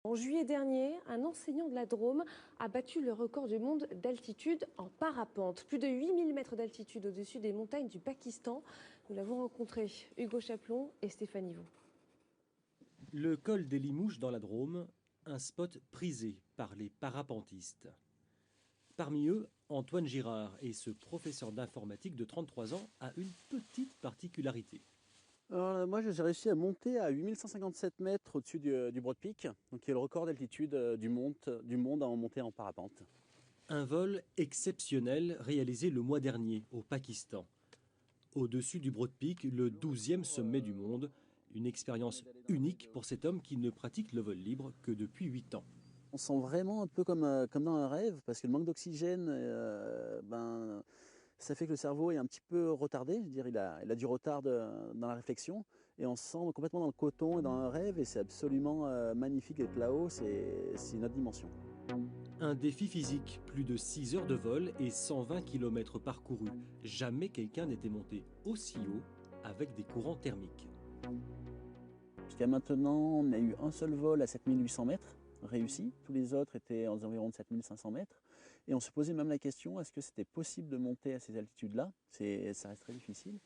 En juillet dernier, un enseignant de la Drôme a battu le record du monde d'altitude en parapente. Plus de 8000 mètres d'altitude au-dessus des montagnes du Pakistan. Nous l'avons rencontré, Hugo Chaplon et Stéphanie Vaux. Le col des Limouches dans la Drôme, un spot prisé par les parapentistes. Parmi eux, Antoine Girard et ce professeur d'informatique de 33 ans a une petite particularité. Alors, moi, j'ai réussi à monter à 8157 mètres au-dessus du Broad Peak, donc qui est le record d'altitude du monde en montée en parapente. Un vol exceptionnel réalisé le mois dernier au Pakistan. Au-dessus du Broad Peak, le 12e sommet du monde, une expérience unique pour cet homme qui ne pratique le vol libre que depuis 8 ans. On sent vraiment un peu comme dans un rêve, parce que le manque d'oxygène, ça fait que le cerveau est un petit peu retardé. Je veux dire, il a du retard dans la réflexion, et on se sent complètement dans le coton et dans un rêve, et c'est absolument magnifique d'être là-haut, c'est une autre dimension. Un défi physique, plus de 6 heures de vol et 120 km parcourus. Jamais quelqu'un n'était monté aussi haut avec des courants thermiques. Jusqu'à maintenant, on a eu un seul vol à 7800 mètres réussi. Tous les autres étaient aux environs de 7500 mètres. Et on se posait même la question, est-ce que c'était possible de monter à ces altitudes-là? Ça reste très difficile.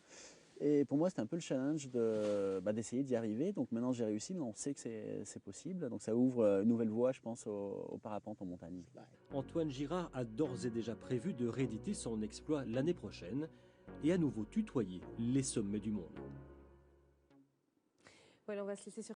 Et pour moi, c'était un peu le challenge d'essayer d'y arriver. Donc maintenant, j'ai réussi, mais on sait que c'est possible. Donc ça ouvre une nouvelle voie, je pense, au parapente en montagne. Antoine Girard a d'ores et déjà prévu de rééditer son exploit l'année prochaine et à nouveau tutoyer les sommets du monde. Voilà, on va se laisser sur